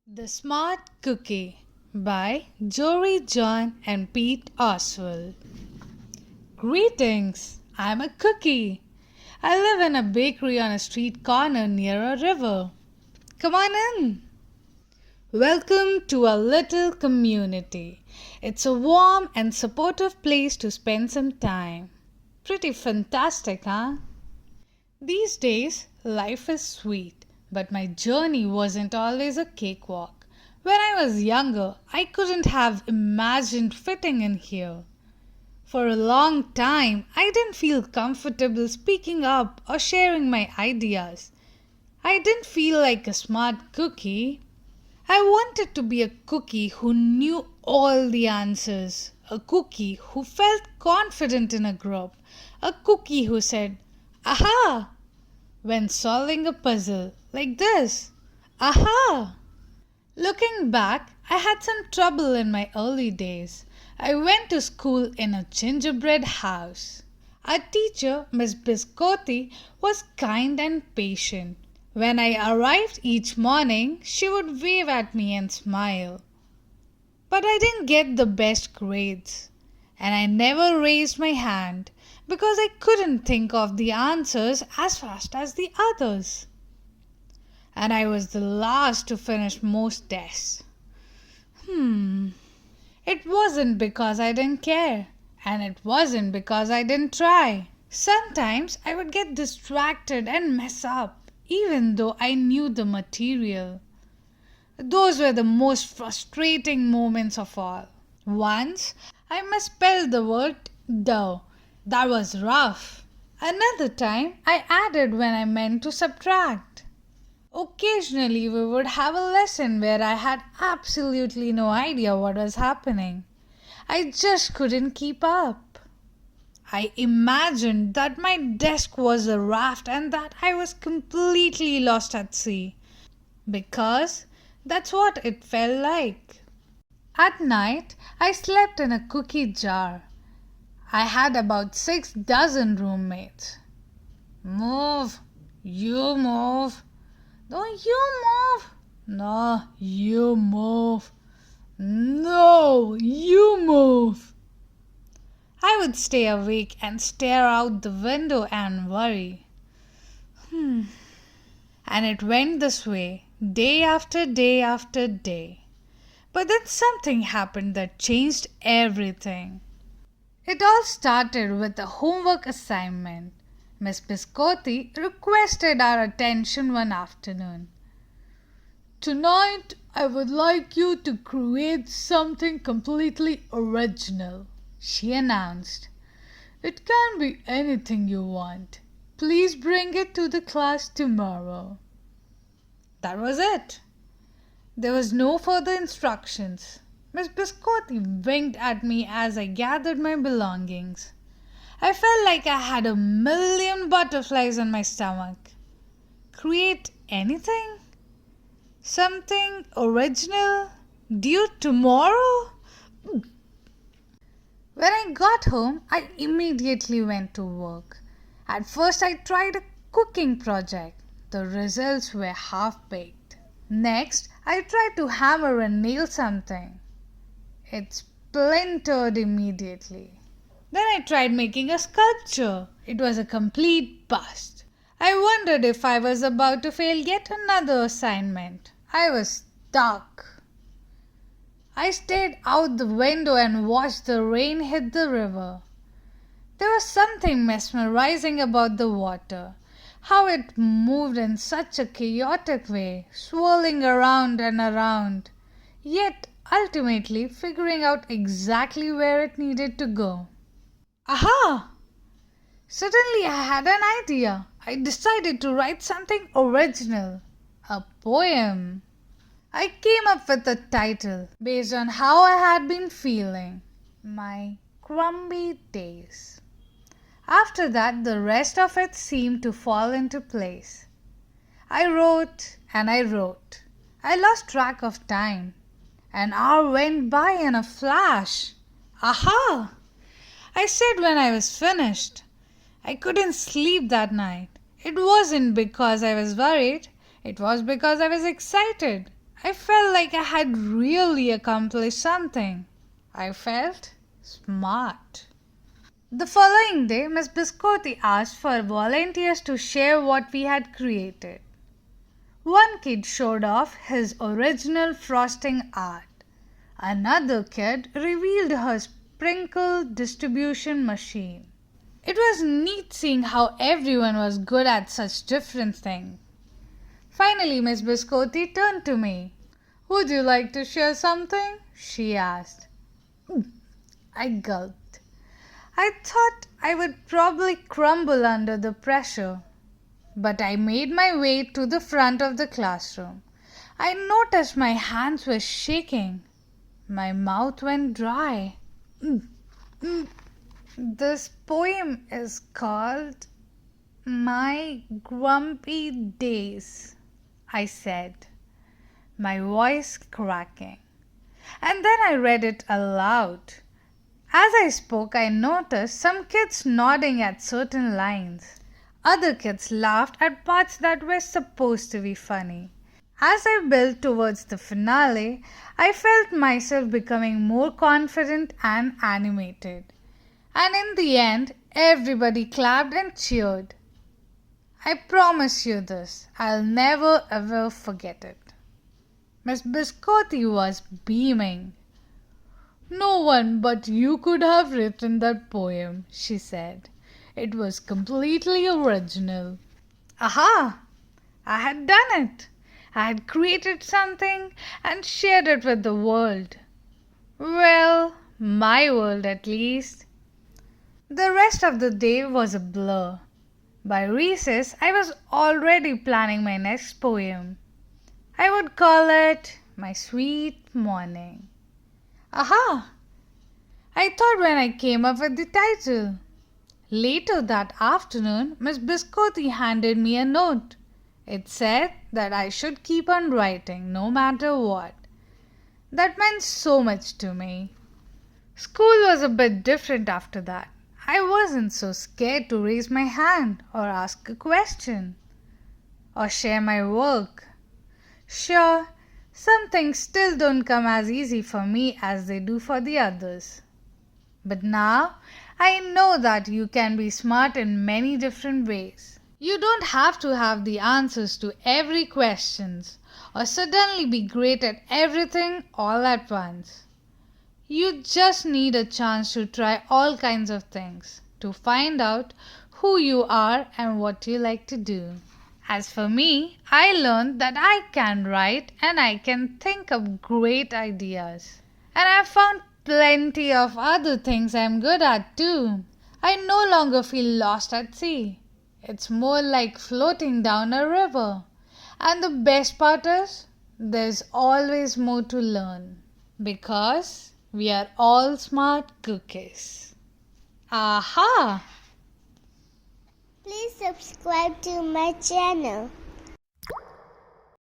The Smart Cookie by Jory, John, and Pete Oswald. Greetings! I'm a cookie. I live in a bakery on a street corner near a river. Come on in. Welcome to our little community. It's a warm and supportive place to spend some time. Pretty fantastic, huh? These days, life is sweet, but my journey wasn't always a cakewalk. When I was younger, I couldn't have imagined fitting in here. For a long time, I didn't feel comfortable speaking up or sharing my ideas. I didn't feel like a smart cookie. I wanted to be a cookie who knew all the answers, a cookie who felt confident in a group, a cookie who said, "Aha!" when solving a puzzle like this. Aha! Looking back, I had some trouble in my early days. I went to school in a gingerbread house. Our teacher, Miss Biscotti, was kind and patient. When I arrived each morning, she would wave at me and smile. But I didn't get the best grades, and I never raised my hand because I couldn't think of the answers as fast as the others. And I was the last to finish most tests. It wasn't because I didn't care, and it wasn't because I didn't try. Sometimes I would get distracted and mess up, even though I knew the material. Those were the most frustrating moments of all. Once, I misspelled the word dough. That was rough. Another time, I added when I meant to subtract. Occasionally, we would have a lesson where I had absolutely no idea what was happening. I just couldn't keep up. I imagined that my desk was a raft and that I was completely lost at sea, because that's what it felt like. At night, I slept in a cookie jar. I had about 6 dozen roommates. Move, you move. Don't you move? No, you move. No, you move. I would stay awake and stare out the window and worry. And it went this way, day after day after day. But then something happened that changed everything. It all started with a homework assignment. Miss Biscotti requested our attention one afternoon. "Tonight, I would like you to create something completely original," she announced. "It can be anything you want. Please bring it to the class tomorrow." That was it. There was no further instructions. Miss Biscotti winked at me as I gathered my belongings. I felt like I had a million butterflies in my stomach. Create anything? Something original? Due tomorrow? When I got home, I immediately went to work. At first, I tried a cooking project. The results were half-baked. Next, I tried to hammer and nail something. It splintered immediately. Then I tried making a sculpture. It was a complete bust. I wondered if I was about to fail yet another assignment. I was stuck. I stared out the window and watched the rain hit the river. There was something mesmerizing about the water, how it moved in such a chaotic way, swirling around and around, yet ultimately figuring out exactly where it needed to go. Aha! Suddenly I had an idea. I decided to write something original, a poem. I came up with a title based on how I had been feeling, My Crumby Days. After that, the rest of it seemed to fall into place. I wrote and I wrote. I lost track of time. An hour went by in a flash. Aha! I said when I was finished. I couldn't sleep that night. It wasn't because I was worried. It was because I was excited. I felt like I had really accomplished something. I felt smart. The following day, Miss Biscotti asked for volunteers to share what we had created. One kid showed off his original frosting art. Another kid revealed her sprinkle distribution machine. It was neat seeing how everyone was good at such different things. Finally, Miss Biscotti turned to me. "Would you like to share something?" she asked. I gulped. I thought I would probably crumble under the pressure. But I made my way to the front of the classroom. I noticed my hands were shaking. My mouth went dry. This poem is called "My Grumpy Days," I said, my voice cracking. And then I read it aloud. As I spoke, I noticed some kids nodding at certain lines. Other kids laughed at parts that were supposed to be funny. As I built towards the finale, I felt myself becoming more confident and animated. And in the end, everybody clapped and cheered. I promise you this, I'll never ever forget it. Miss Biscotti was beaming. "No one but you could have written that poem," she said. "It was completely original." Aha! I had done it. I had created something and shared it with the world. Well, my world at least. The rest of the day was a blur. By recess, I was already planning my next poem. I would call it My Sweet Morning. Aha! I thought when I came up with the title. Later that afternoon, Miss Biscotti handed me a note. It said that I should keep on writing no matter what. That meant so much to me. School was a bit different after that. I wasn't so scared to raise my hand or ask a question or share my work. Sure, some things still don't come as easy for me as they do for the others. But now I know that you can be smart in many different ways. You don't have to have the answers to every question or suddenly be great at everything all at once. You just need a chance to try all kinds of things to find out who you are and what you like to do. As for me, I learned that I can write and I can think of great ideas. And I found plenty of other things I'm good at too. I no longer feel lost at sea. It's more like floating down a river. And the best part is, there's always more to learn. Because we are all smart cookies. Aha! Please subscribe to my channel.